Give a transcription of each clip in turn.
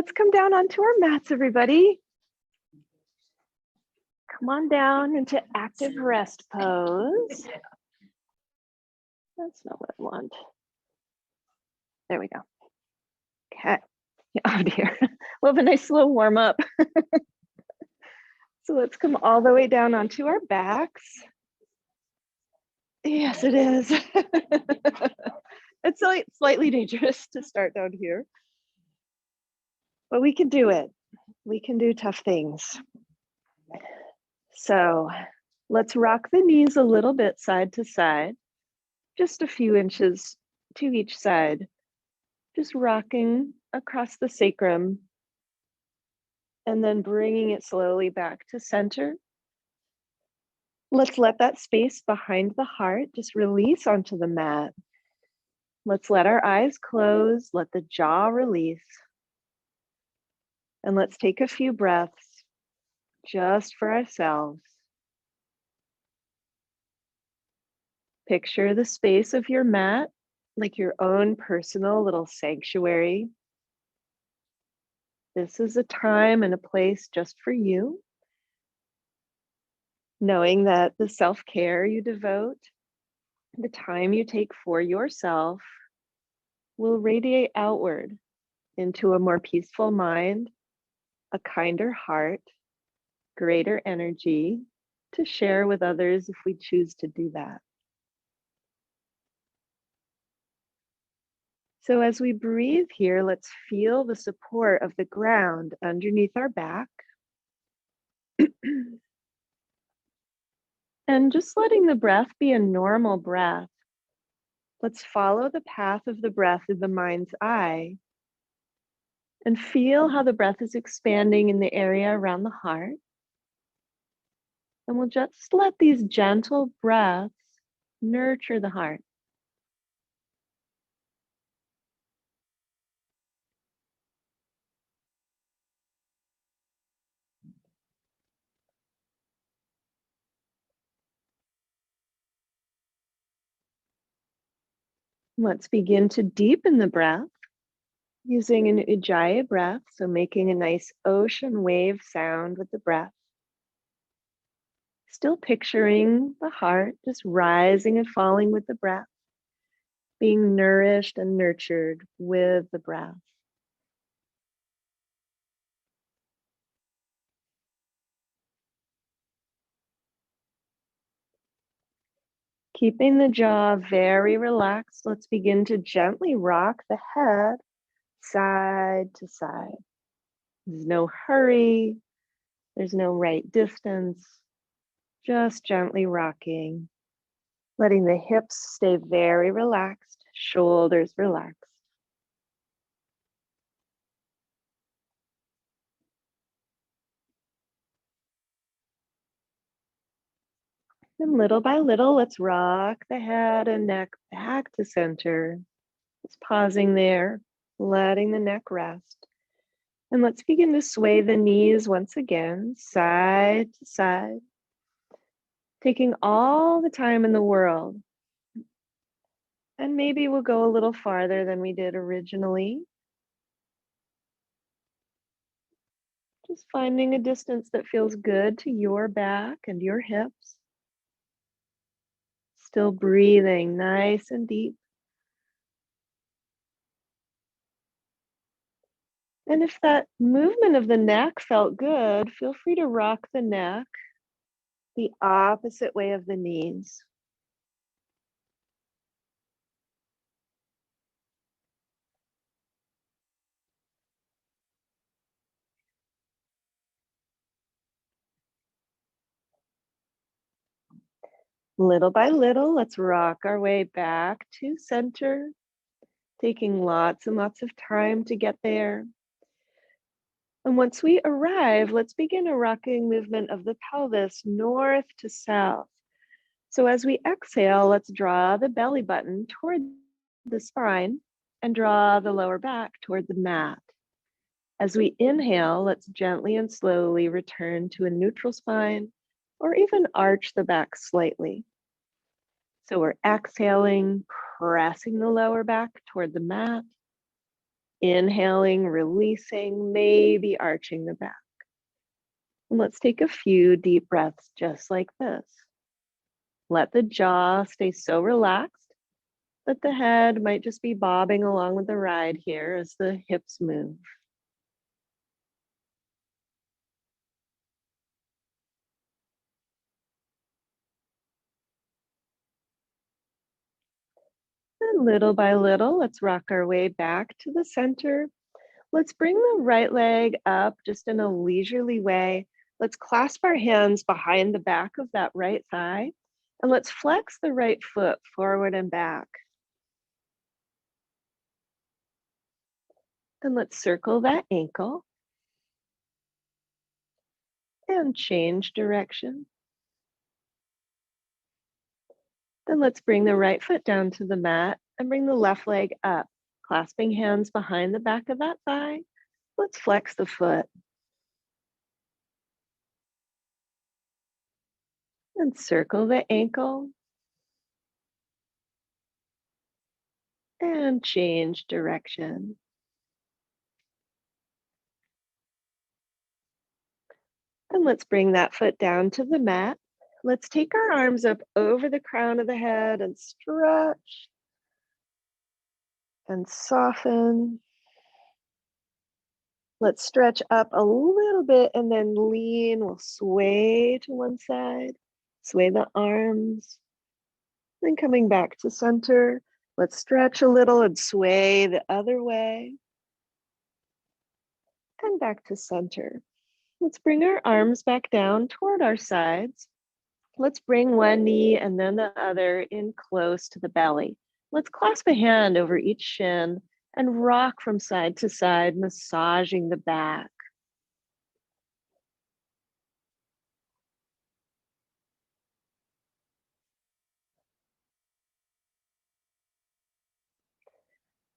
let's come down onto our mats, everybody. Come on down into active rest pose. That's not what I want. There we go. Okay. Oh dear. We'll have a nice slow warm up. So let's come all the way down onto our backs. Yes, it is. It's like slightly dangerous to start down here, but we can do it. We can do tough things. So let's rock the knees a little bit side to side, just a few inches to each side, just rocking across the sacrum and then bringing it slowly back to center. Let's let that space behind the heart just release onto the mat. Let's let our eyes close, let the jaw release. And let's take a few breaths just for ourselves. Picture the space of your mat like your own personal little sanctuary. This is a time and a place just for you. Knowing that the self-care you devote, the time you take for yourself, will radiate outward into a more peaceful mind, a kinder heart, greater energy to share with others if we choose to do that. So as we breathe here, let's feel the support of the ground underneath our back. And just letting the breath be a normal breath. Let's follow the path of the breath in the mind's eye and feel how the breath is expanding in the area around the heart. And we'll just let these gentle breaths nurture the heart. Let's begin to deepen the breath using an Ujjayi breath, so making a nice ocean wave sound with the breath. Still picturing the heart just rising and falling with the breath, being nourished and nurtured with the breath. Keeping the jaw very relaxed, let's begin to gently rock the head side to side. There's no hurry, there's no right distance, just gently rocking, letting the hips stay very relaxed, shoulders relaxed. And little by little, let's rock the head and neck back to center. Just pausing there, letting the neck rest. And let's begin to sway the knees once again, side to side, taking all the time in the world. And maybe we'll go a little farther than we did originally. Just finding a distance that feels good to your back and your hips. Still breathing nice and deep. And if that movement of the neck felt good, feel free to rock the neck the opposite way of the knees. Little by little, let's rock our way back to center, taking lots and lots of time to get there. And once we arrive, let's begin a rocking movement of the pelvis north to south. So as we exhale, let's draw the belly button toward the spine and draw the lower back toward the mat. As we inhale, let's gently and slowly return to a neutral spine or even arch the back slightly. So we're exhaling, pressing the lower back toward the mat. Inhaling, releasing, maybe arching the back. And let's take a few deep breaths just like this. Let the jaw stay so relaxed that the head might just be bobbing along with the ride here as the hips move. And little by little, let's rock our way back to the center. Let's bring the right leg up just in a leisurely way. Let's clasp our hands behind the back of that right thigh. And let's flex the right foot forward and back. Then let's circle that ankle and change direction. Then let's bring the right foot down to the mat and bring the left leg up, clasping hands behind the back of that thigh. Let's flex the foot and circle the ankle and change direction. And let's bring that foot down to the mat. Let's take our arms up over the crown of the head and stretch and soften. Let's stretch up a little bit and then lean. We'll sway to one side, sway the arms, then coming back to center. Let's stretch a little and sway the other way and back to center. Let's bring our arms back down toward our sides. Let's bring one knee and then the other in close to the belly. Let's clasp a hand over each shin and rock from side to side, massaging the back.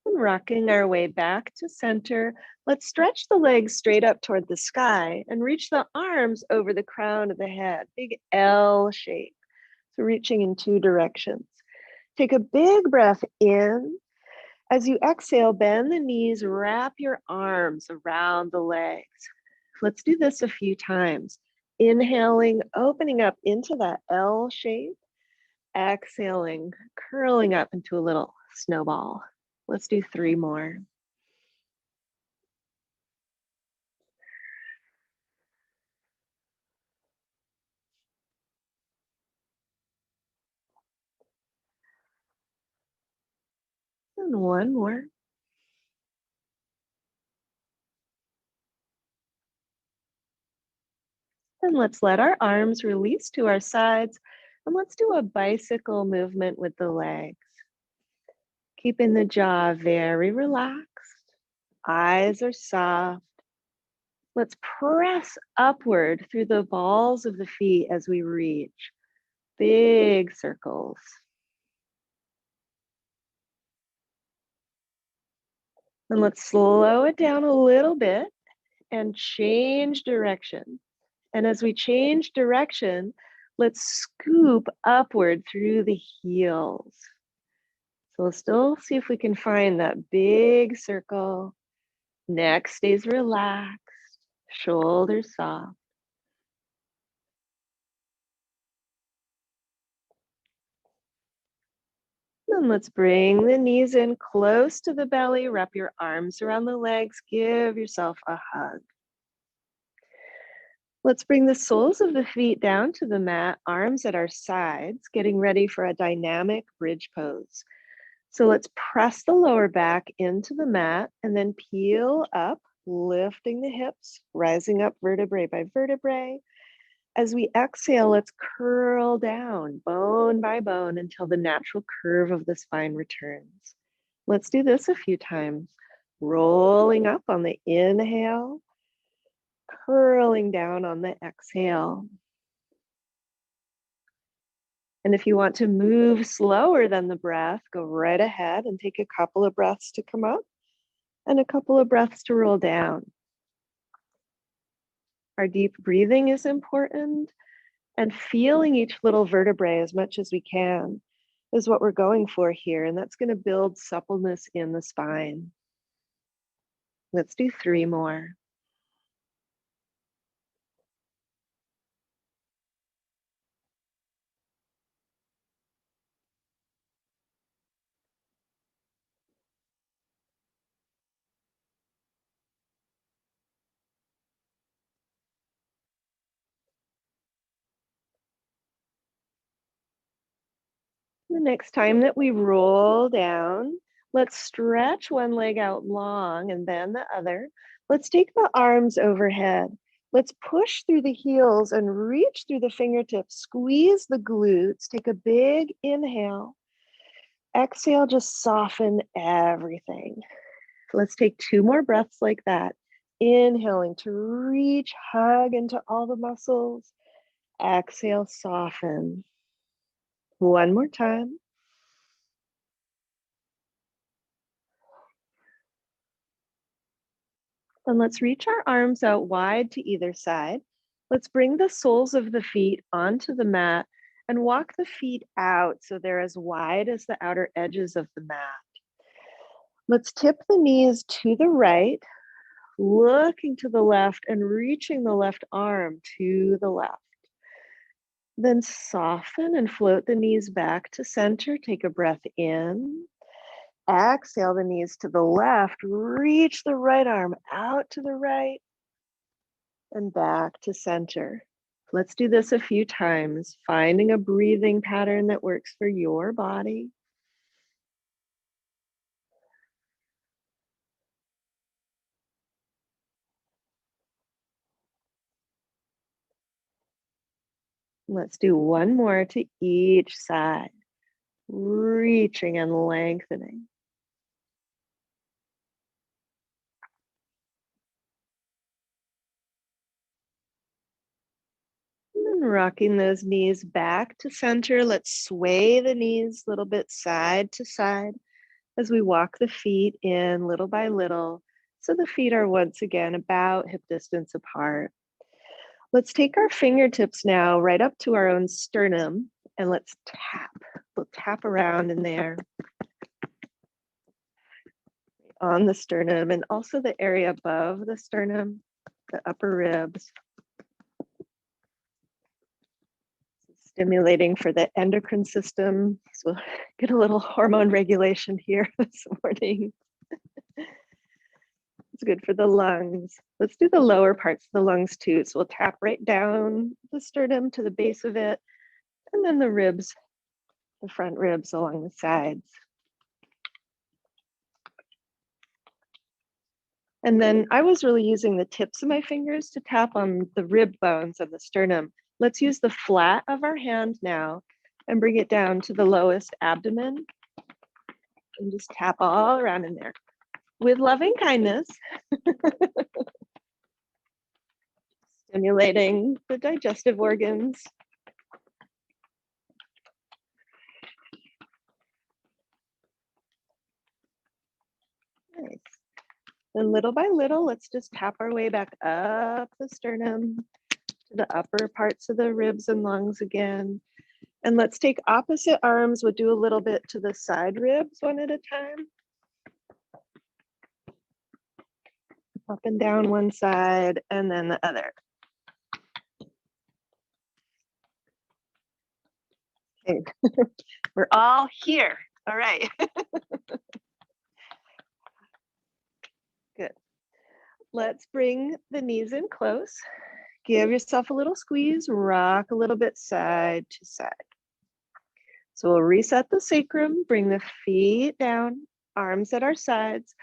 And rocking our way back to center, let's stretch the legs straight up toward the sky and reach the arms over the crown of the head, big L shape. So reaching in two directions. Take a big breath in. As you exhale, bend the knees, wrap your arms around the legs. Let's do this a few times. Inhaling, opening up into that L shape. Exhaling, curling up into a little snowball. Let's do 3 more. And 1 more. And let's let our arms release to our sides. And let's do a bicycle movement with the legs. Keeping the jaw very relaxed. Eyes are soft. Let's press upward through the balls of the feet as we reach. Big circles. And let's slow it down a little bit and change direction. And as we change direction, let's scoop upward through the heels. So we'll still see if we can find that big circle. Neck stays relaxed, shoulders soft. And let's bring the knees in close to the belly. Wrap your arms around the legs. Give yourself a hug. Let's bring the soles of the feet down to the mat, arms at our sides, getting ready for a dynamic bridge pose. So let's press the lower back into the mat and then peel up, lifting the hips, rising up vertebrae by vertebrae. As we exhale, let's curl down bone by bone until the natural curve of the spine returns. Let's do this a few times. Rolling up on the inhale, curling down on the exhale. And if you want to move slower than the breath, go right ahead and take a couple of breaths to come up and a couple of breaths to roll down. Our deep breathing is important, and feeling each little vertebrae as much as we can is what we're going for here. And that's going to build suppleness in the spine. Let's do 3 more. The next time that we roll down, let's stretch one leg out long and then the other. Let's take the arms overhead. Let's push through the heels and reach through the fingertips. Squeeze the glutes. Take a big inhale. Exhale, just soften everything. Let's take 2 more breaths like that. Inhaling to reach, hug into all the muscles. Exhale, soften. One more time. And let's reach our arms out wide to either side. Let's bring the soles of the feet onto the mat and walk the feet out so they're as wide as the outer edges of the mat. Let's tip the knees to the right, looking to the left and reaching the left arm to the left. Then soften and float the knees back to center. Take a breath in. Exhale the knees to the left. Reach the right arm out to the right and back to center. Let's do this a few times, finding a breathing pattern that works for your body. Let's do one more to each side, reaching and lengthening. And then rocking those knees back to center. Let's sway the knees a little bit side to side as we walk the feet in little by little, so the feet are once again about hip distance apart. Let's take our fingertips now right up to our own sternum and let's tap. We'll tap around in there on the sternum and also the area above the sternum, the upper ribs. Stimulating for the endocrine system. So we'll get a little hormone regulation here this morning. It's good for the lungs. Let's do the lower parts of the lungs too. So we'll tap right down the sternum to the base of it, and then the ribs, the front ribs along the sides. And then I was really using the tips of my fingers to tap on the rib bones of the sternum. Let's use the flat of our hand now and bring it down to the lowest abdomen and just tap all around in there with loving kindness. Stimulating the digestive organs. Nice. And little by little, let's just tap our way back up the sternum to the upper parts of the ribs and lungs again. And let's take opposite arms. We'll do a little bit to the side ribs one at a time. Up and down one side and then the other. Okay, we're all here. All right. Good. Let's bring the knees in close. Give yourself a little squeeze, rock a little bit side to side. So we'll reset the sacrum, bring the feet down, arms at our sides.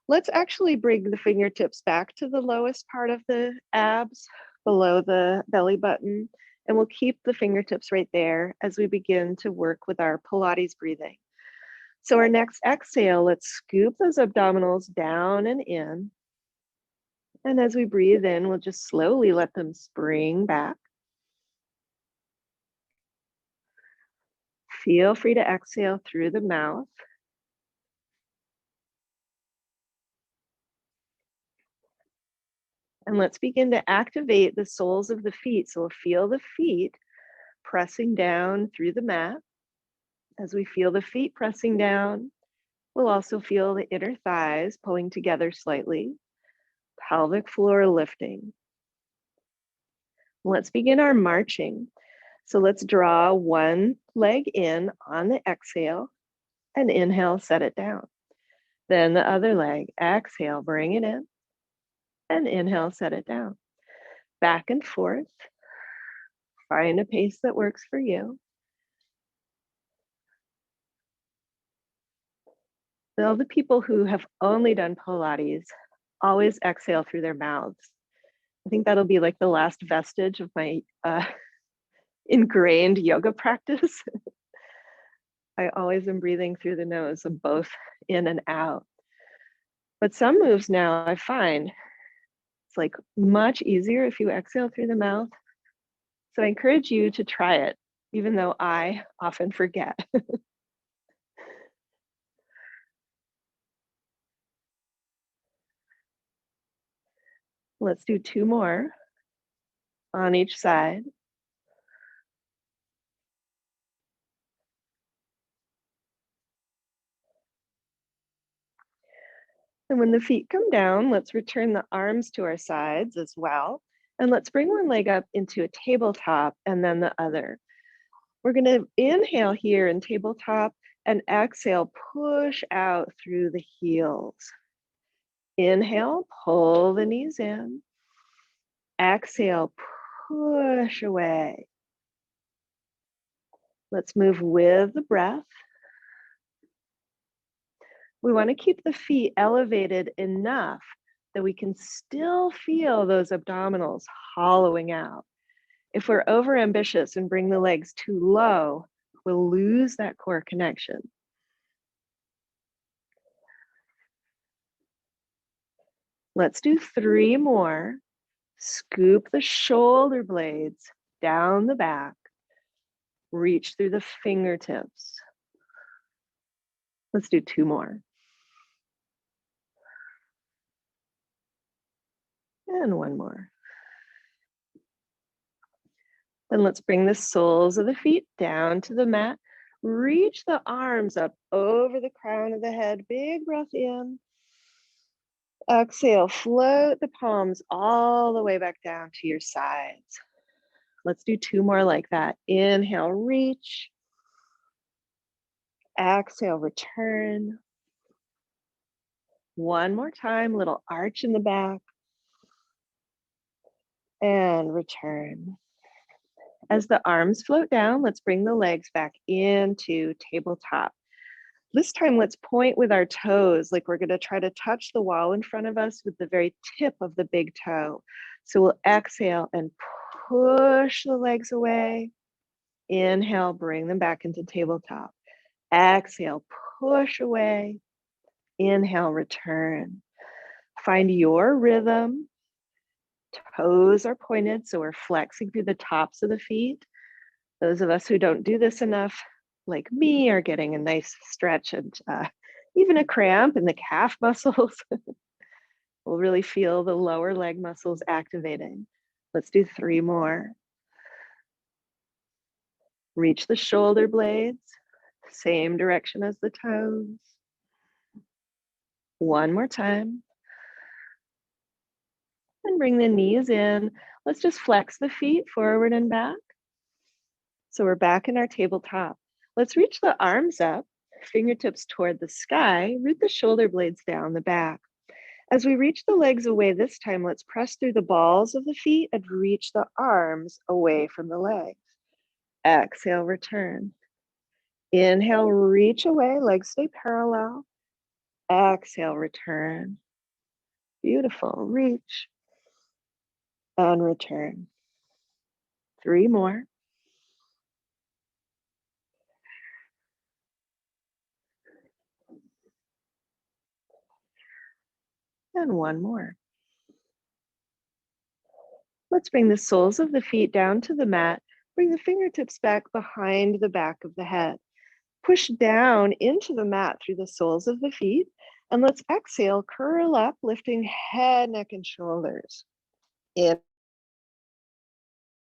Let's actually bring the fingertips back to the lowest part of the abs, below the belly button, and we'll keep the fingertips right there as we begin to work with our Pilates breathing. So our next exhale, let's scoop those abdominals down and in. And as we breathe in, we'll just slowly let them spring back. Feel free to exhale through the mouth. And let's begin to activate the soles of the feet. So we'll feel the feet pressing down through the mat. As we feel the feet pressing down, we'll also feel the inner thighs pulling together slightly. pelvic floor lifting. Let's begin our marching. So let's draw one leg in on the exhale and inhale, set it down. Then the other leg, exhale, bring it in and inhale, set it down. Back and forth. Find a pace that works for you. All the people who have only done Pilates always exhale through their mouths. I think that'll be like the last vestige of my ingrained yoga practice. I always am breathing through the nose, of both in and out. But some moves now I find it's like much easier if you exhale through the mouth. So I encourage you to try it, even though I often forget. Let's do 2 more on each side. And when the feet come down, let's return the arms to our sides as well. And let's bring one leg up into a tabletop and then the other. We're going to inhale here in tabletop and exhale, push out through the heels. Inhale, pull the knees in. Exhale, push away. Let's move with the breath. We want to keep the feet elevated enough that we can still feel those abdominals hollowing out. If we're overambitious and bring the legs too low, we'll lose that core connection. Let's do 3 more. Scoop the shoulder blades down the back. Reach through the fingertips. Let's do 2 more. And 1 more. Then let's bring the soles of the feet down to the mat. Reach the arms up over the crown of the head. Big breath in. Exhale, float the palms all the way back down to your sides. Let's do 2 more like that. Inhale, reach. Exhale, return. 1 more time, little arch in the back. And return. As the arms float down, let's bring the legs back into tabletop. This time, let's point with our toes, like we're going to try to touch the wall in front of us with the very tip of the big toe. So we'll exhale and push the legs away. Inhale, bring them back into tabletop. Exhale, push away. Inhale, return. Find your rhythm. Toes are pointed, so we're flexing through the tops of the feet. Those of us who don't do this enough, like me, are getting a nice stretch and even a cramp in the calf muscles. We'll really feel the lower leg muscles activating. Let's do 3 more. Reach the shoulder blades, same direction as the toes. 1 more time. And bring the knees in. Let's just flex the feet forward and back. So we're back in our tabletop. Let's reach the arms up, fingertips toward the sky, root the shoulder blades down the back. As we reach the legs away this time, let's press through the balls of the feet and reach the arms away from the legs. Exhale, return. Inhale, reach away, legs stay parallel. Exhale, return. Beautiful, reach and return. 3 more. And 1 more. Let's bring the soles of the feet down to the mat. Bring the fingertips back behind the back of the head. Push down into the mat through the soles of the feet. And let's exhale, curl up, lifting head, neck, and shoulders.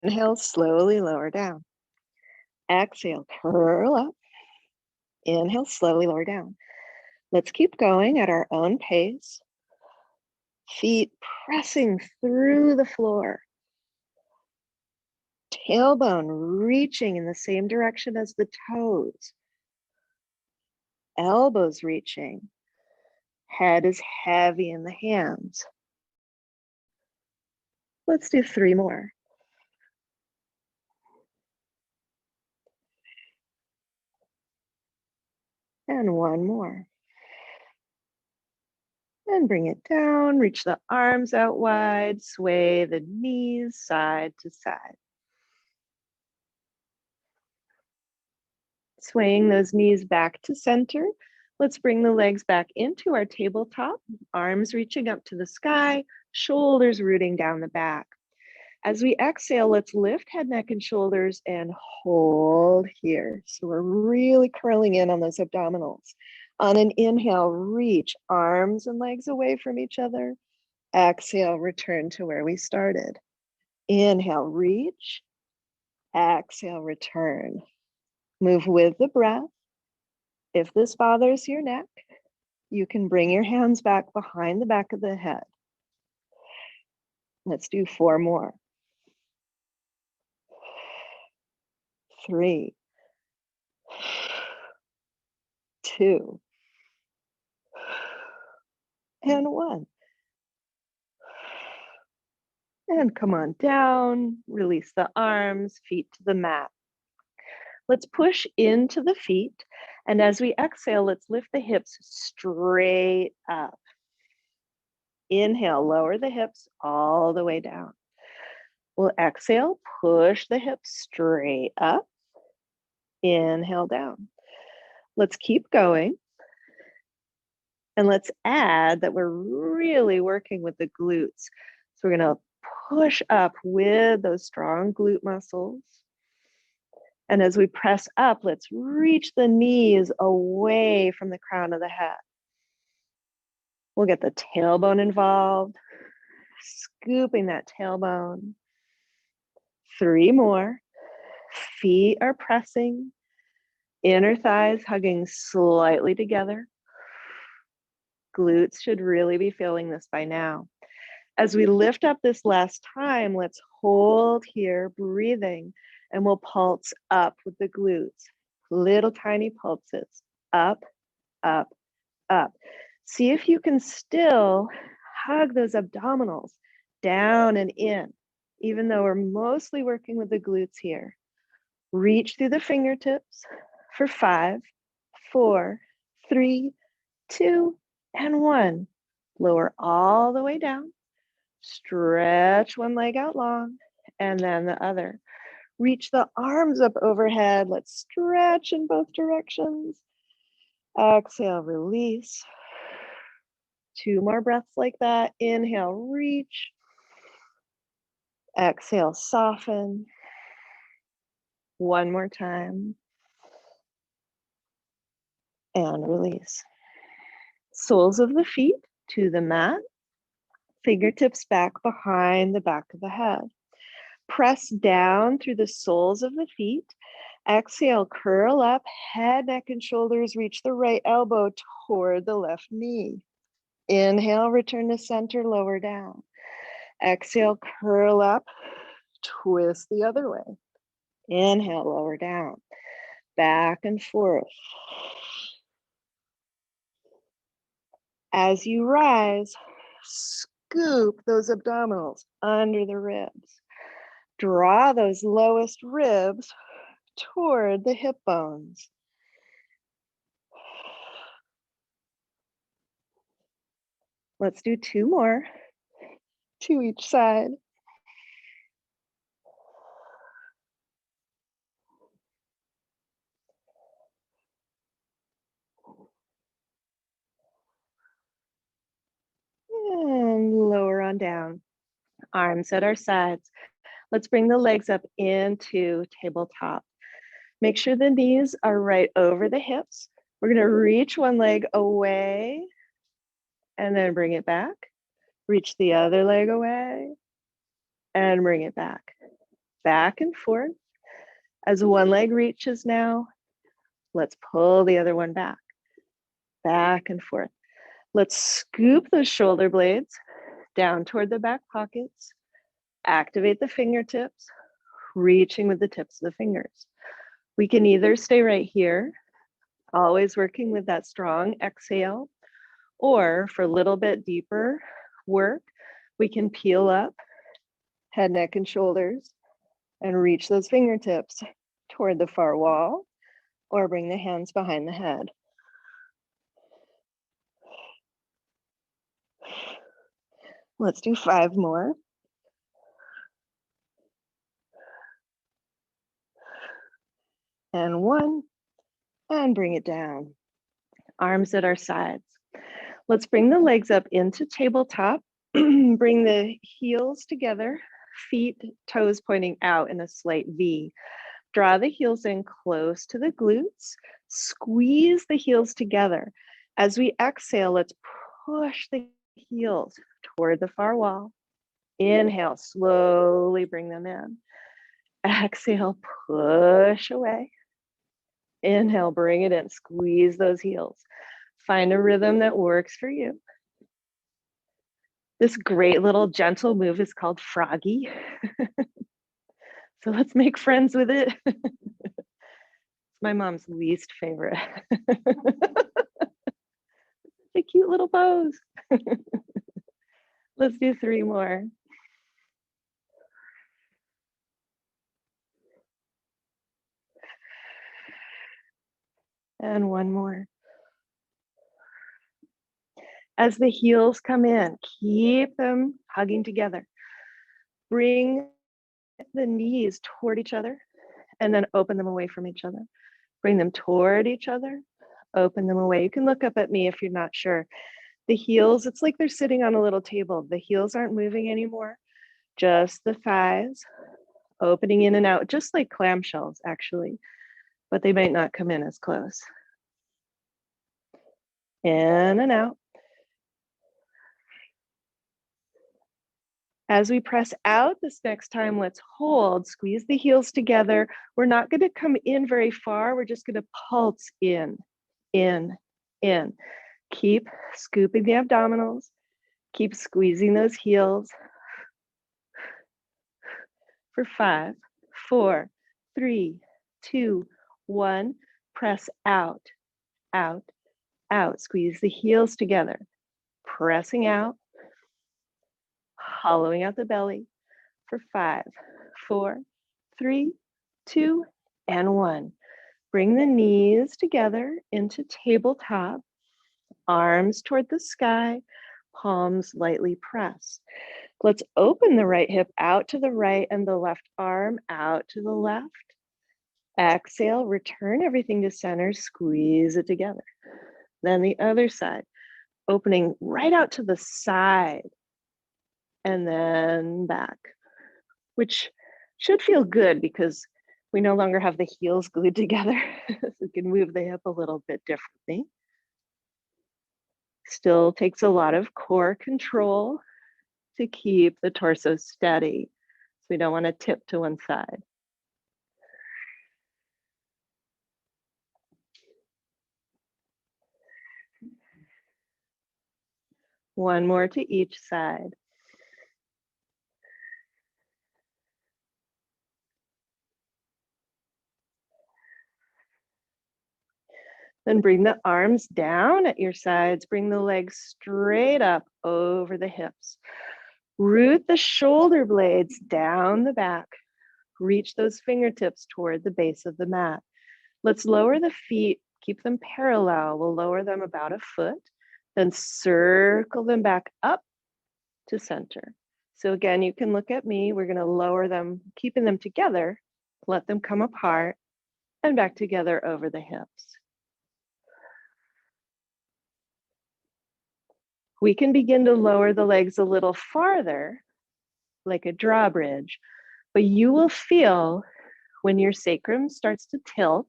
Inhale, slowly lower down. Exhale, curl up. Inhale, slowly lower down. Let's keep going at our own pace. Feet pressing through the floor. Tailbone reaching in the same direction as the toes. Elbows reaching. Head is heavy in the hands. Let's do 3 more. And 1 more. And bring it down, reach the arms out wide, sway the knees side to side. Swaying those knees back to center. Let's bring the legs back into our tabletop, arms reaching up to the sky, shoulders rooting down the back. As we exhale, let's lift head, neck, and shoulders and hold here. So we're really curling in on those abdominals. On an inhale, reach arms and legs away from each other. Exhale, return to where we started. Inhale, reach. Exhale, return. Move with the breath. If this bothers your neck, you can bring your hands back behind the back of the head. Let's do 4 more. 3, 2, and 1. And come on down, release the arms, feet to the mat. Let's push into the feet. And as we exhale, let's lift the hips straight up. Inhale, lower the hips all the way down. We'll exhale, push the hips straight up. Inhale down. Let's keep going. And let's add that we're really working with the glutes. So we're going to push up with those strong glute muscles. And as we press up, let's reach the knees away from the crown of the head. We'll get the tailbone involved, scooping that tailbone. 3 more. Feet are pressing, inner thighs hugging slightly together. Glutes should really be feeling this by now. As we lift up this last time, let's hold here, breathing, and we'll pulse up with the glutes. Little tiny pulses, up, up, up. See if you can still hug those abdominals down and in, even though we're mostly working with the glutes here. Reach through the fingertips for 5, 4, 3, 2, and 1. Lower all the way down. Stretch one leg out long and then the other. Reach the arms up overhead. Let's stretch in both directions. Exhale, release. 2 more breaths like that. Inhale, reach. Exhale, soften. 1 more time. And release. Soles of the feet to the mat. Fingertips back behind the back of the head. Press down through the soles of the feet. Exhale, curl up, head, neck, and shoulders reach the right elbow toward the left knee. Inhale, return to center, lower down. Exhale, curl up, twist the other way. Inhale, lower down, back and forth. As you rise, scoop those abdominals under the ribs. Draw those lowest ribs toward the hip bones. Let's do 2 more, 2 each side. And lower on down. Arms at our sides. Let's bring the legs up into tabletop. Make sure the knees are right over the hips. We're going to reach one leg away and then bring it back. Reach the other leg away and bring it back. Back and forth. As one leg reaches now, let's pull the other one back. Back and forth. Let's scoop those shoulder blades down toward the back pockets. Activate the fingertips, reaching with the tips of the fingers. We can either stay right here, always working with that strong exhale, or for a little bit deeper work, we can peel up, head, neck, and shoulders, and reach those fingertips toward the far wall, or bring the hands behind the head. Let's do 5 more. And 1, and bring it down. Arms at our sides. Let's bring the legs up into tabletop. Bring the heels together, feet, toes pointing out in a slight V. Draw the heels in close to the glutes. Squeeze the heels together. As we exhale, let's push the heels toward the far wall. Inhale, slowly bring them in. Exhale, push away. Inhale, bring it in, squeeze those heels. Find a rhythm that works for you. This great little gentle move is called froggy. So let's make friends with it. It's my mom's least favorite. A cute little pose. Let's do 3 more. And 1 more. As the heels come in, keep them hugging together. Bring the knees toward each other and then open them away from each other. Bring them toward each other, open them away. You can look up at me if you're not sure. The heels, it's like they're sitting on a little table. The heels aren't moving anymore, just the thighs opening in and out, just like clamshells actually, but they might not come in as close. In and out. As we press out this next time, let's hold, squeeze the heels together. We're not going to come in very far. We're just going to pulse in, in, in. Keep scooping the abdominals. Keep squeezing those heels. For 5, 4, 3, 2, 1. Press out, out, out. Squeeze the heels together. Pressing out. Hollowing out the belly for 5, 4, 3, 2, and 1. Bring the knees together into tabletop, arms toward the sky, palms lightly pressed. Let's open the right hip out to the right and the left arm out to the left. Exhale, return everything to center, squeeze it together. Then the other side, opening right out to the side and then back, which should feel good because we no longer have the heels glued together. So we can move the hip a little bit differently. Still takes a lot of core control to keep the torso steady. So we don't want to tip to one side. One more to each side. Then bring the arms down at your sides. Bring the legs straight up over the hips. Root the shoulder blades down the back. Reach those fingertips toward the base of the mat. Let's lower the feet, keep them parallel. We'll lower them about a foot, then circle them back up to center. So again, you can look at me. We're going to lower them, keeping them together, let them come apart and back together over the hips. We can begin to lower the legs a little farther, like a drawbridge, but you will feel when your sacrum starts to tilt,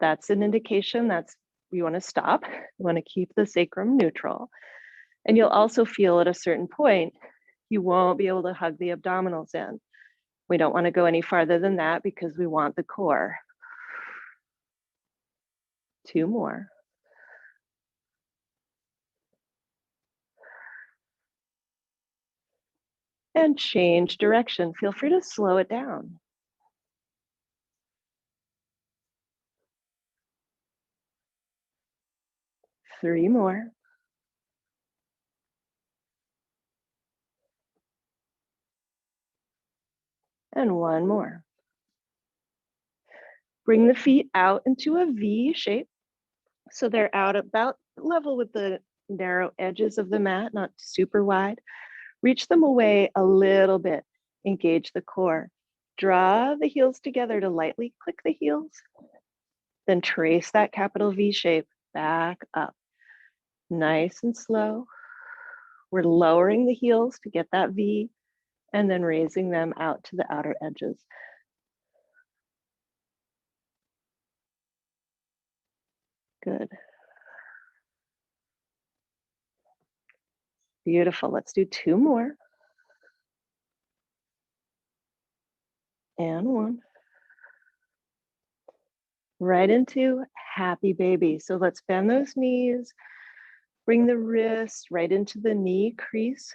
that's an indication that's you want to stop. You want to keep the sacrum neutral. And you'll also feel at a certain point, you won't be able to hug the abdominals in. We don't want to go any farther than that because we want the core. 2 more. And change direction. Feel free to slow it down. Three more. And one more. Bring the feet out into a V shape. So they're out about level with the narrow edges of the mat, not super wide. Reach them away a little bit. Engage the core. Draw the heels together to lightly click the heels. Then trace that capital V shape back up. Nice and slow. We're lowering the heels to get that V and then raising them out to the outer edges. Good. Beautiful. Let's do two more. And one. Right into happy baby. So let's bend those knees. Bring the wrists right into the knee crease.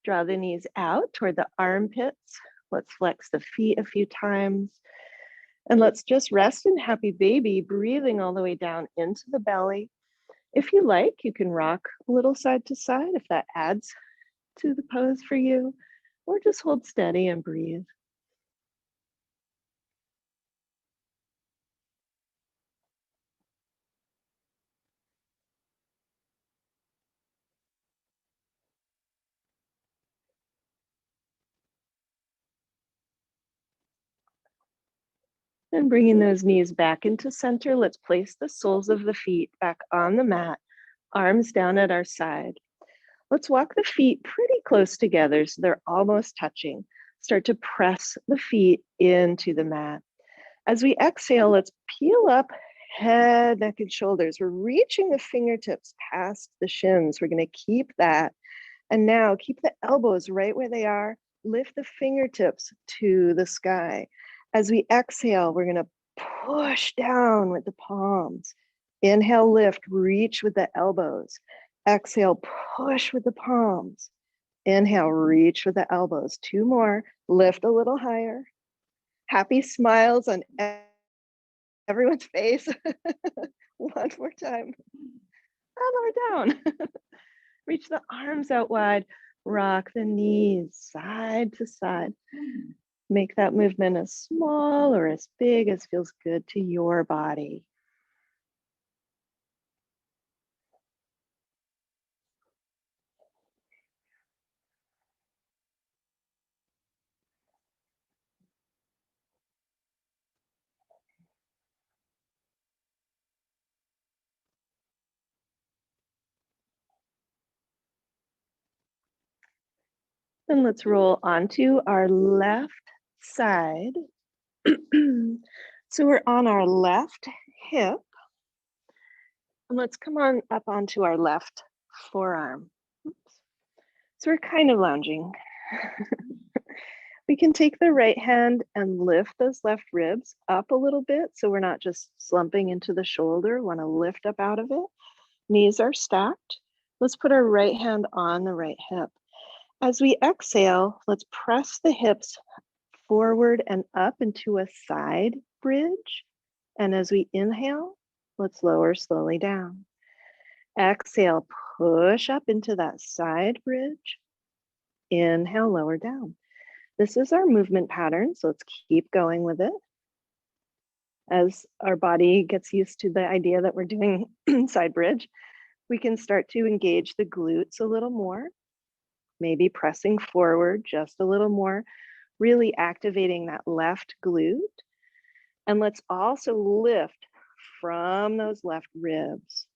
Draw the knees out toward the armpits. Let's flex the feet a few times. And let's just rest in happy baby, breathing all the way down into the belly. If you like, you can rock a little side to side if that adds to the pose for you, or just hold steady and breathe. And bringing those knees back into center, let's place the soles of the feet back on the mat, arms down at our side. Let's walk the feet pretty close together so they're almost touching. Start to press the feet into the mat. As we exhale, let's peel up head, neck, and shoulders. We're reaching the fingertips past the shins. We're going to keep that. And now keep the elbows right where they are. Lift the fingertips to the sky. As we exhale, we're going to push down with the palms. Inhale, lift, reach with the elbows. Exhale, push with the palms. Inhale, reach with the elbows. Two more. Lift a little higher. Happy smiles on everyone's face. One more time. And lower down. Reach the arms out wide. Rock the knees side to side. Make that movement as small or as big as feels good to your body. And let's roll onto our left side. So we're on our left hip. And let's come on up onto our left forearm. Oops. So we're kind of lounging. We can take the right hand and lift those left ribs up a little bit so we're not just slumping into the shoulder. Want to lift up out of it. Knees are stacked. Let's put our right hand on the right hip. As we exhale, let's press the hips forward and up into a side bridge. And as we inhale, let's lower slowly down. Exhale, push up into that side bridge. Inhale, lower down. This is our movement pattern, so let's keep going with it. As our body gets used to the idea that we're doing side bridge, we can start to engage the glutes a little more, maybe pressing forward just a little more, really activating that left glute. And let's also lift from those left ribs.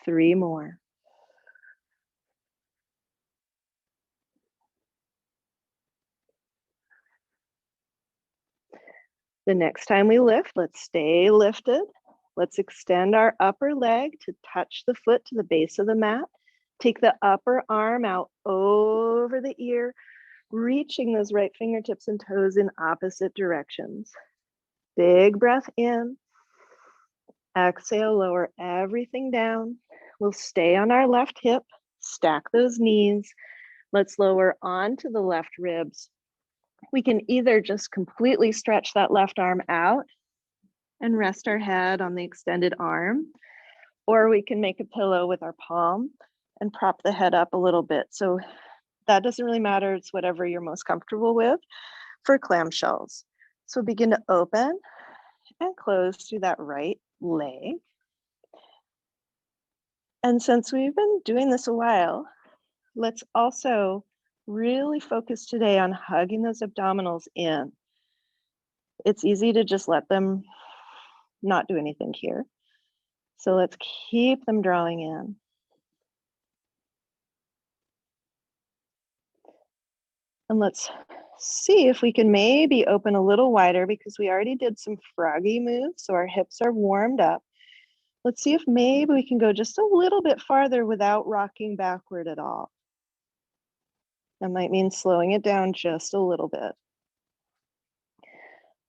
Three more. The next time we lift, let's stay lifted. Let's extend our upper leg to touch the foot to the base of the mat. Take the upper arm out over the ear, reaching those right fingertips and toes in opposite directions. Big breath in. Exhale, lower everything down. We'll stay on our left hip, stack those knees, Let's lower onto the left ribs. We can either just completely stretch that left arm out and rest our head on the extended arm, or we can make a pillow with our palm and prop the head up a little bit. So that doesn't really matter. It's whatever you're most comfortable with for clamshells. So begin to open and close through that right leg. And since we've been doing this a while, let's also really focus today on hugging those abdominals in. It's easy to just let them not do anything here. So let's keep them drawing in. And let's see if we can maybe open a little wider because we already did some froggy moves, so our hips are warmed up. Let's see if maybe we can go just a little bit farther without rocking backward at all. That might mean slowing it down just a little bit.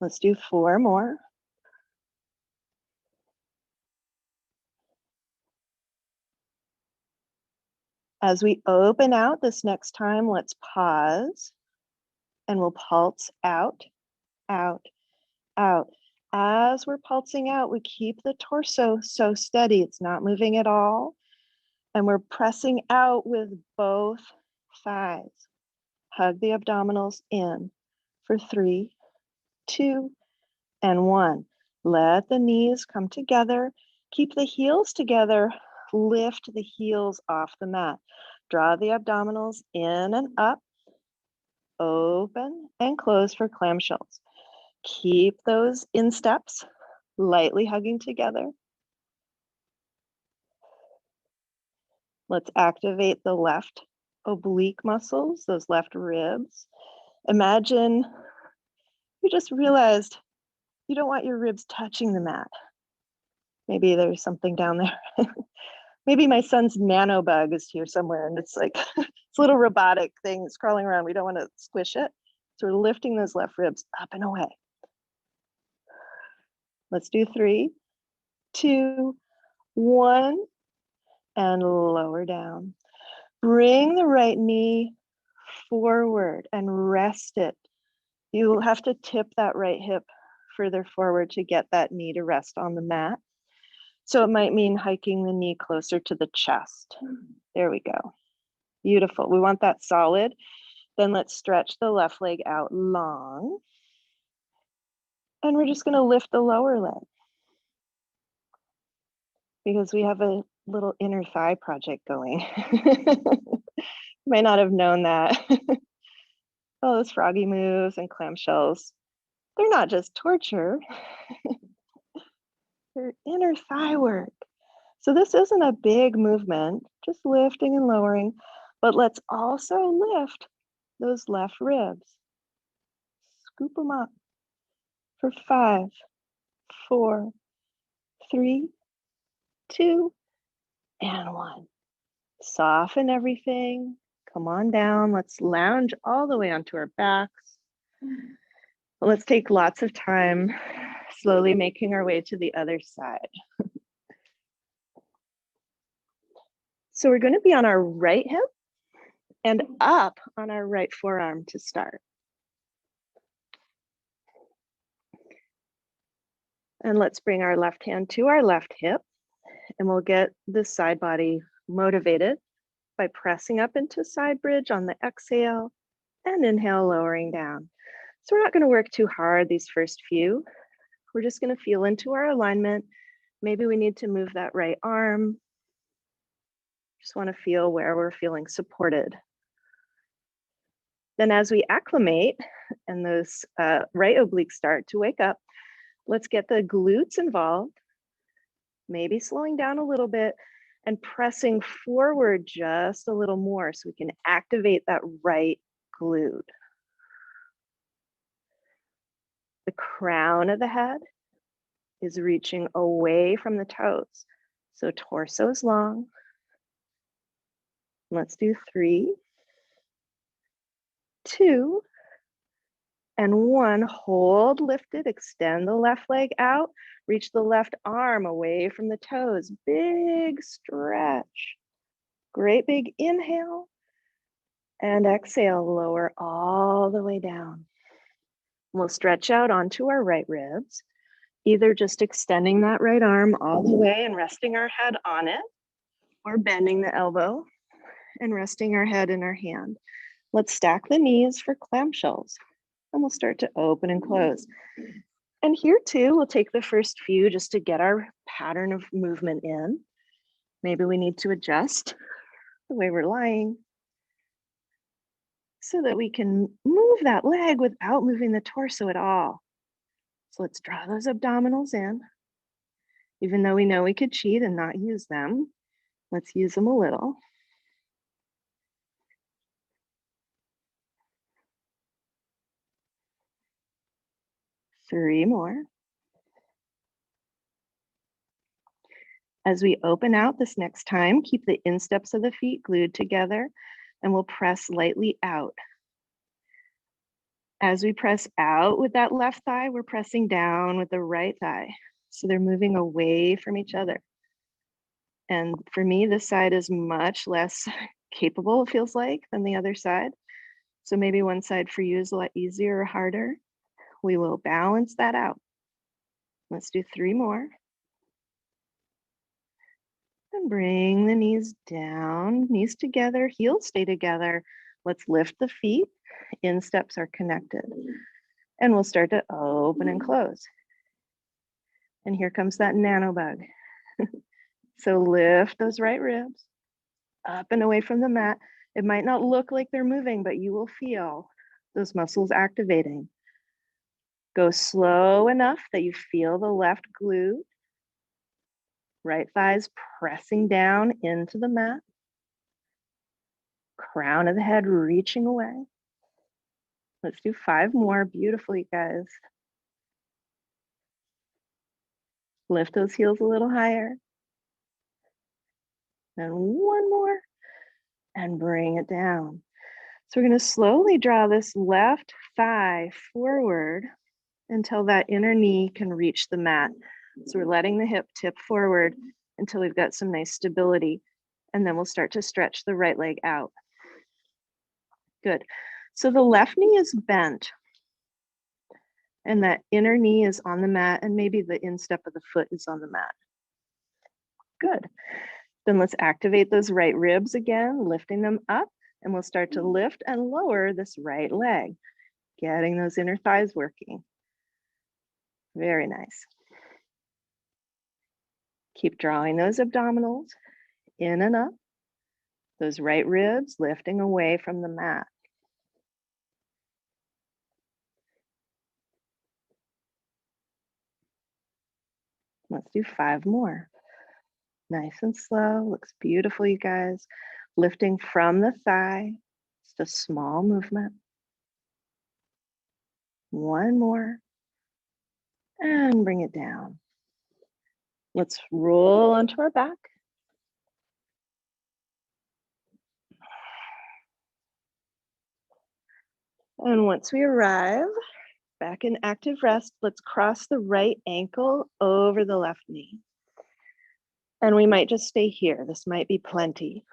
Let's do 4 more. As we open out this next time, let's pause and we'll pulse out, out, out. As we're pulsing out, we keep the torso so steady. It's not moving at all. And we're pressing out with both thighs. Hug the abdominals in for 3, 2, and 1. Let the knees come together. Keep the heels together. Lift the heels off the mat. Draw the abdominals in and up. Open and close for clamshells. Keep those insteps, lightly hugging together. Let's activate the left oblique muscles, those left ribs. Imagine you just realized you don't want your ribs touching the mat. Maybe there's something down there. Maybe my son's nano bug is here somewhere and it's like it's a little robotic thing that's crawling around. We don't want to squish it. So we're lifting those left ribs up and away. Let's do 3, 2, 1, and lower down. Bring the right knee forward and rest it. You'll have to tip that right hip further forward to get that knee to rest on the mat. So it might mean hiking the knee closer to the chest. There we go. Beautiful. We want that solid. Then let's stretch the left leg out long. And we're just going to lift the lower leg because we have a little inner thigh project going. Might not have known that. All those froggy moves and clamshells, they're not just torture. They're inner thigh work. So this isn't a big movement, just lifting and lowering, but let's also lift those left ribs. Scoop them up for 5, 4, 3, 2, and 1. Soften everything. Come on down. Let's lounge all the way onto our backs. Let's take lots of time, slowly making our way to the other side. So we're going to be on our right hip and up on our right forearm to start. And let's bring our left hand to our left hip, and we'll get the side body motivated by pressing up into side bridge on the exhale and inhale, lowering down. So we're not going to work too hard these first few. We're just going to feel into our alignment. Maybe we need to move that right arm. Just want to feel where we're feeling supported. Then as we acclimate and those right obliques start to wake up, let's get the glutes involved, maybe slowing down a little bit and pressing forward just a little more so we can activate that right glute. The crown of the head is reaching away from the toes. So torso is long. Let's do 3, 2, and 1. Hold lifted, extend the left leg out, reach the left arm away from the toes. Big stretch. Great big inhale. And exhale, lower all the way down. We'll stretch out onto our right ribs, either just extending that right arm all the way and resting our head on it, or bending the elbow and resting our head in our hand. Let's stack the knees for clamshells, and we'll start to open and close. And here too, we'll take the first few just to get our pattern of movement in. Maybe we need to adjust the way we're lying so that we can move that leg without moving the torso at all. So let's draw those abdominals in. Even though we know we could cheat and not use them, let's use them a little. Three more. As we open out this next time, keep the insteps of the feet glued together, and we'll press lightly out. As we press out with that left thigh, we're pressing down with the right thigh. So they're moving away from each other. And for me, this side is much less capable, it feels like, than the other side. So maybe one side for you is a lot easier or harder. We will balance that out. Let's do three more. And bring the knees down, knees together, heels stay together. Let's lift the feet. Insteps are connected. And we'll start to open and close. And here comes that nano bug. So lift those right ribs up and away from the mat. It might not look like they're moving, but you will feel those muscles activating. Go slow enough that you feel the left glute. Right thighs pressing down into the mat. Crown of the head reaching away. Let's do five more. Beautifully, guys. Lift those heels a little higher. And one more. And bring it down. So we're going to slowly draw this left thigh forward until that inner knee can reach the mat. So we're letting the hip tip forward until we've got some nice stability. And then we'll start to stretch the right leg out. Good. So the left knee is bent. And that inner knee is on the mat, and maybe the instep of the foot is on the mat. Good. Then let's activate those right ribs again, lifting them up, and we'll start to lift and lower this right leg, getting those inner thighs working. Very nice. Keep drawing those abdominals in and up, those right ribs lifting away from the mat. Let's do five more. Nice and slow, looks beautiful, you guys. Lifting from the thigh, just a small movement. One more, and bring it down. Let's roll onto our back. And once we arrive back in active rest, let's cross the right ankle over the left knee. And we might just stay here. This might be plenty.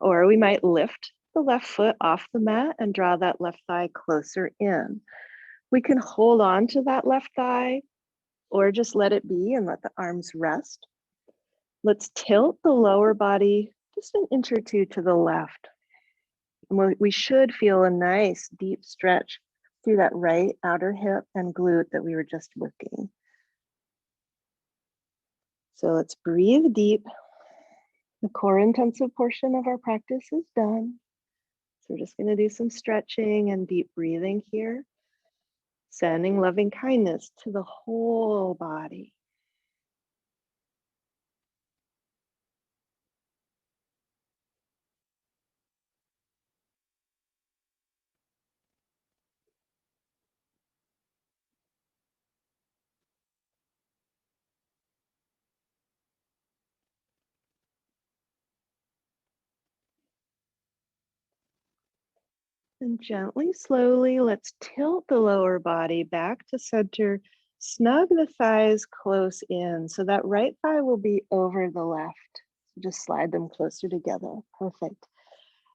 Or we might lift the left foot off the mat and draw that left thigh closer in. We can hold on to that left thigh or just let it be and let the arms rest. Let's tilt the lower body just an inch or two to the left. And we should feel a nice deep stretch through that right outer hip and glute that we were just working. So let's breathe deep. The core intensive portion of our practice is done. So we're just going to do some stretching and deep breathing here, sending loving kindness to the whole body. And gently, slowly, let's tilt the lower body back to center. Snug the thighs close in. So that right thigh will be over the left. Just slide them closer together. Perfect.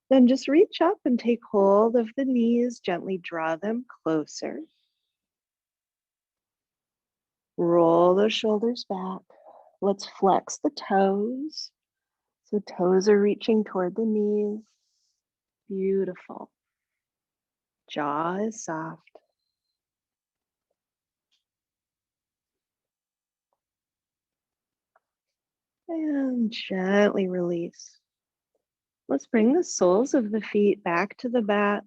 Then just reach up and take hold of the knees, gently draw them closer. Roll those shoulders back. Let's flex the toes. So toes are reaching toward the knees. Beautiful. Jaw is soft. And gently release. Let's bring the soles of the feet back to the mat.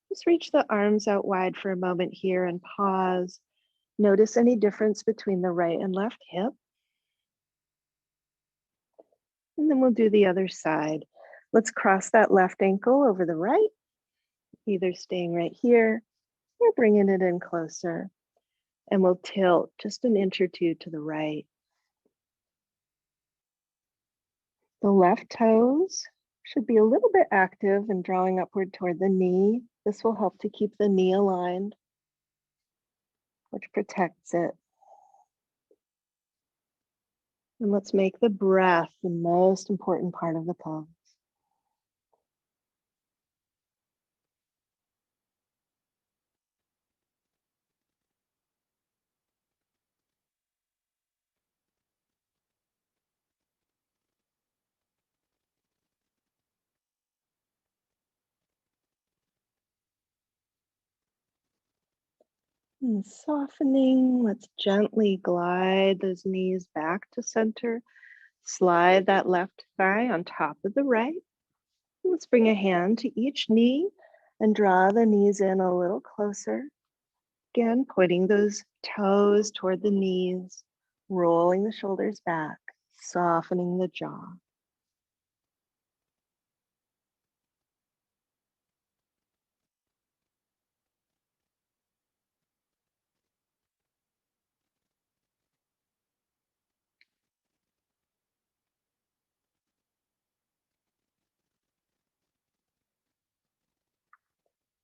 Just reach the arms out wide for a moment here and pause. Notice any difference between the right and left hip. And then we'll do the other side. Let's cross that left ankle over the right, either staying right here or bringing it in closer. And we'll tilt just an inch or two to the right. The left toes should be a little bit active and drawing upward toward the knee. This will help to keep the knee aligned, which protects it. And let's make the breath the most important part of the pose. And softening, let's gently glide those knees back to center. Slide that left thigh on top of the right. Let's bring a hand to each knee and draw the knees in a little closer. Again, pointing those toes toward the knees, rolling the shoulders back, softening the jaw.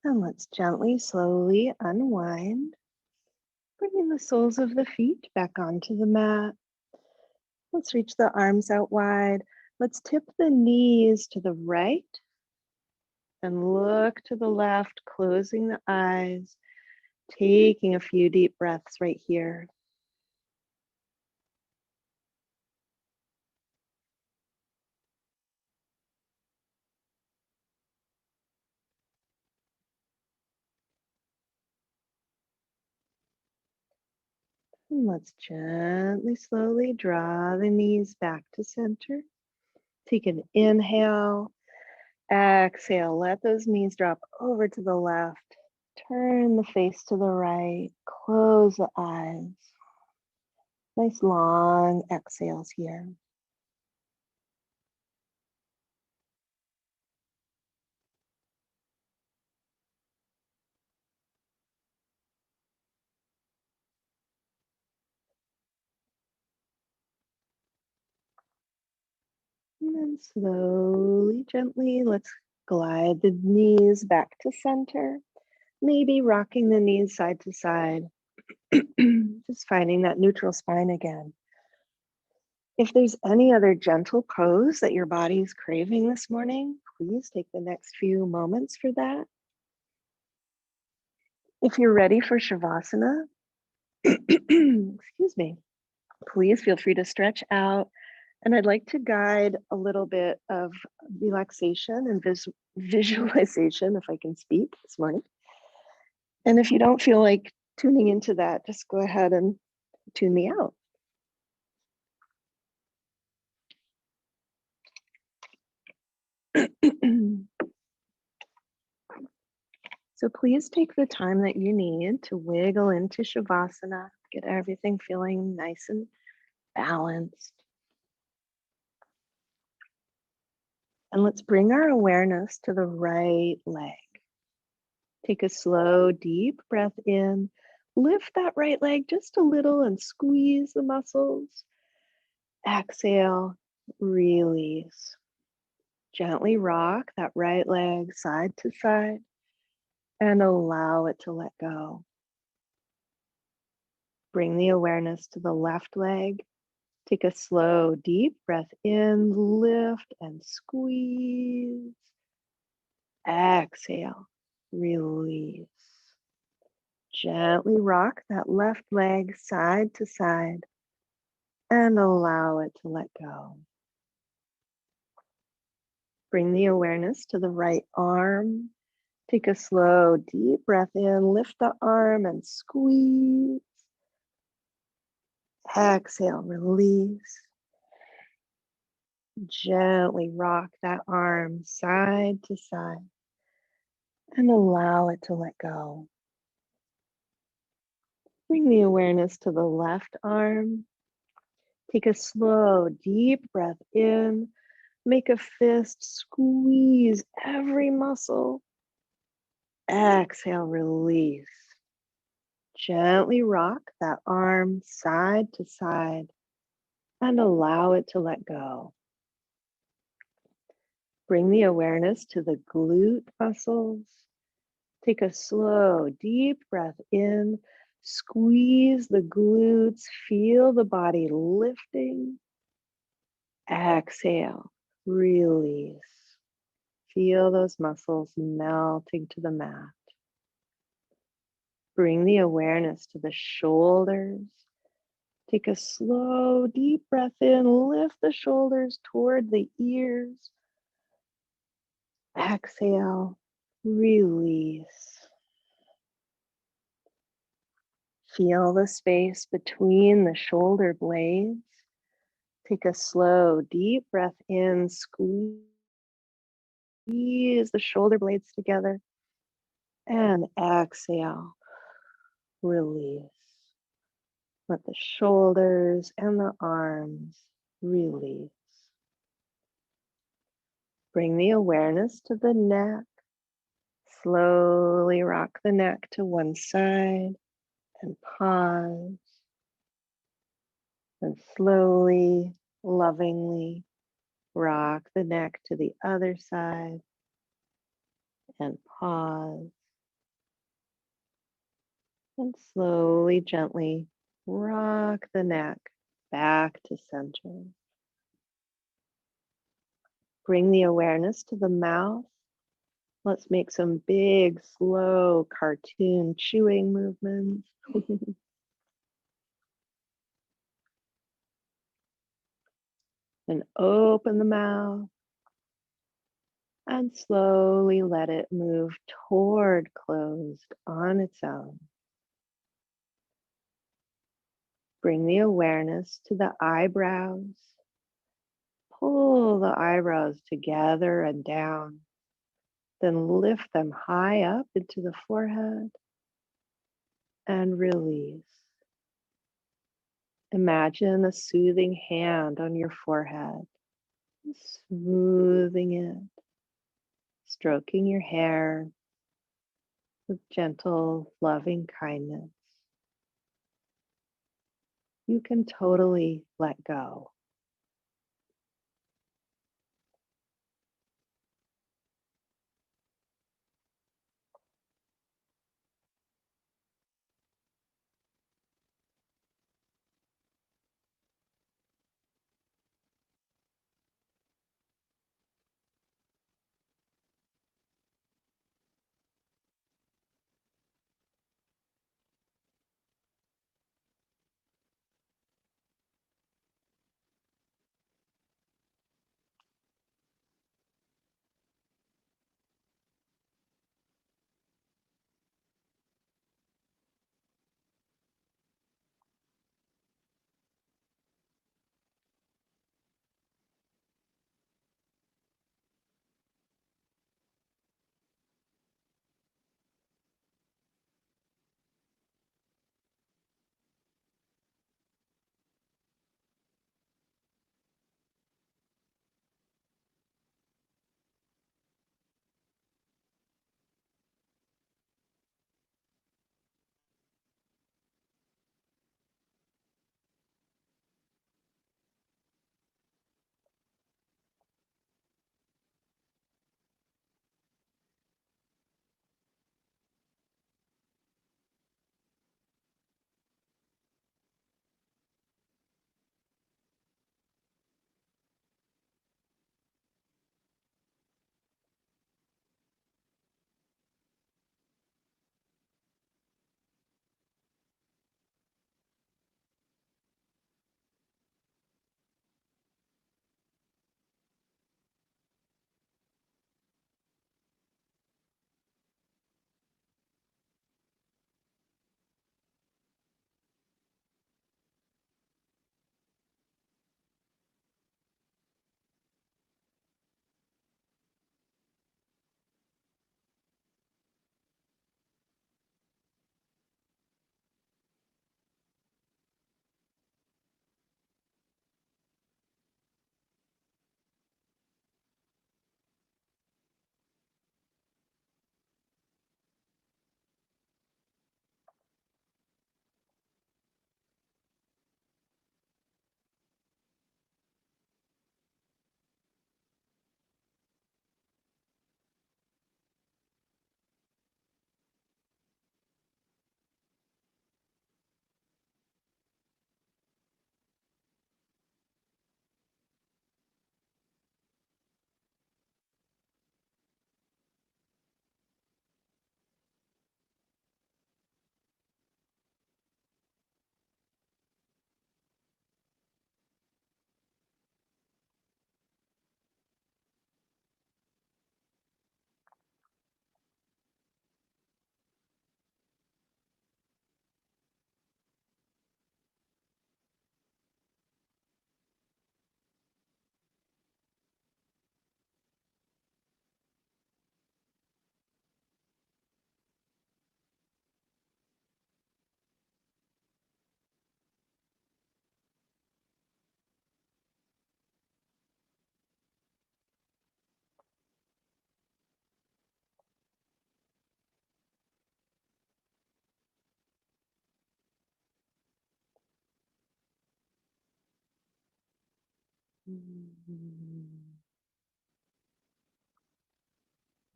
And let's gently, slowly unwind, bringing the soles of the feet back onto the mat. Let's reach the arms out wide. Let's tip the knees to the right and look to the left, closing the eyes, taking a few deep breaths right here. And let's gently, slowly draw the knees back to center. Take an inhale, exhale, let those knees drop over to the left. Turn the face to the right, close the eyes. Nice long exhales here. And then slowly, gently, let's glide the knees back to center. Maybe rocking the knees side to side. Just finding that neutral spine again. If there's any other gentle pose that your body is craving this morning, please take the next few moments for that. If you're ready for Shavasana, excuse me, please feel free to stretch out. And I'd like to guide a little bit of relaxation and visualization, if I can speak this morning. And if you don't feel like tuning into that, just go ahead and tune me out. So please take the time that you need to wiggle into Shavasana, get everything feeling nice and balanced. And let's bring our awareness to the right leg. Take a slow, deep breath in. Lift that right leg just a little and squeeze the muscles. Exhale, release. Gently rock that right leg side to side and allow it to let go. Bring the awareness to the left leg. Take a slow, deep breath in, lift and squeeze. Exhale, release. Gently rock that left leg side to side and allow it to let go. Bring the awareness to the right arm. Take a slow, deep breath in, lift the arm and squeeze. Exhale, release. Gently rock that arm side to side and allow it to let go. Bring the awareness to the left arm. Take a slow, deep breath in. Make a fist, squeeze every muscle. Exhale, release. Gently rock that arm side to side and allow it to let go. Bring the awareness to the glute muscles. Take a slow, deep breath in. Squeeze the glutes. Feel the body lifting. Exhale, release. Feel those muscles melting to the mat. Bring the awareness to the shoulders. Take a slow, deep breath in. Lift the shoulders toward the ears. Exhale, release. Feel the space between the shoulder blades. Take a slow, deep breath in. Squeeze the shoulder blades together. And exhale, release. Let the shoulders and the arms release. Bring the awareness to the neck. Slowly rock the neck to one side and pause. And slowly, lovingly rock the neck to the other side and pause. And slowly, gently rock the neck back to center. Bring the awareness to the mouth. Let's make some big, slow cartoon chewing movements. And open the mouth and slowly let it move toward closed on its own. Bring the awareness to the eyebrows. Pull the eyebrows together and down. Then lift them high up into the forehead and release. Imagine a soothing hand on your forehead, smoothing it, stroking your hair with gentle, loving kindness. You can totally let go.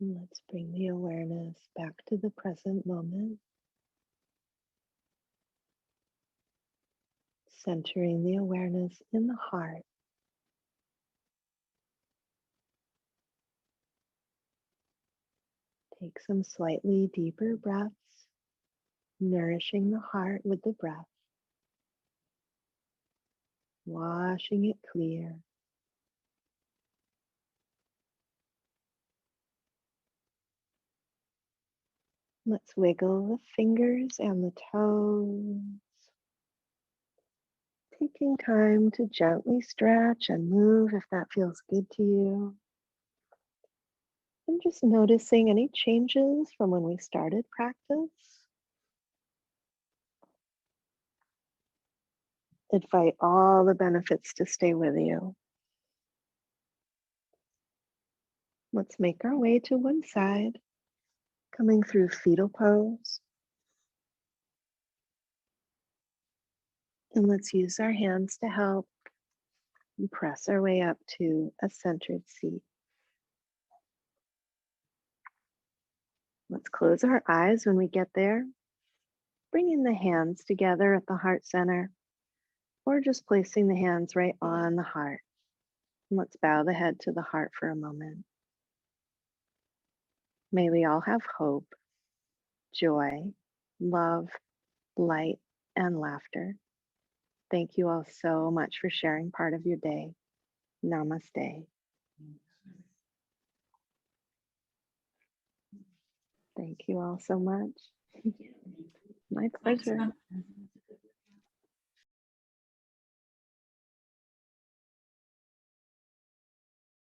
Let's bring the awareness back to the present moment, centering the awareness in the heart. Take some slightly deeper breaths, nourishing the heart with the breath, washing it clear. Let's wiggle the fingers and the toes, taking time to gently stretch and move if that feels good to you. And just noticing any changes from when we started practice. Invite all the benefits to stay with you. Let's make our way to one side, coming through fetal pose. And let's use our hands to help and press our way up to a centered seat. Let's close our eyes when we get there, bringing the hands together at the heart center, or just placing the hands right on the heart. And let's bow the head to the heart for a moment. May we all have hope, joy, love, light, and laughter. Thank you all so much for sharing part of your day. Namaste. Thank you all so much. My Thanks, pleasure. Mom.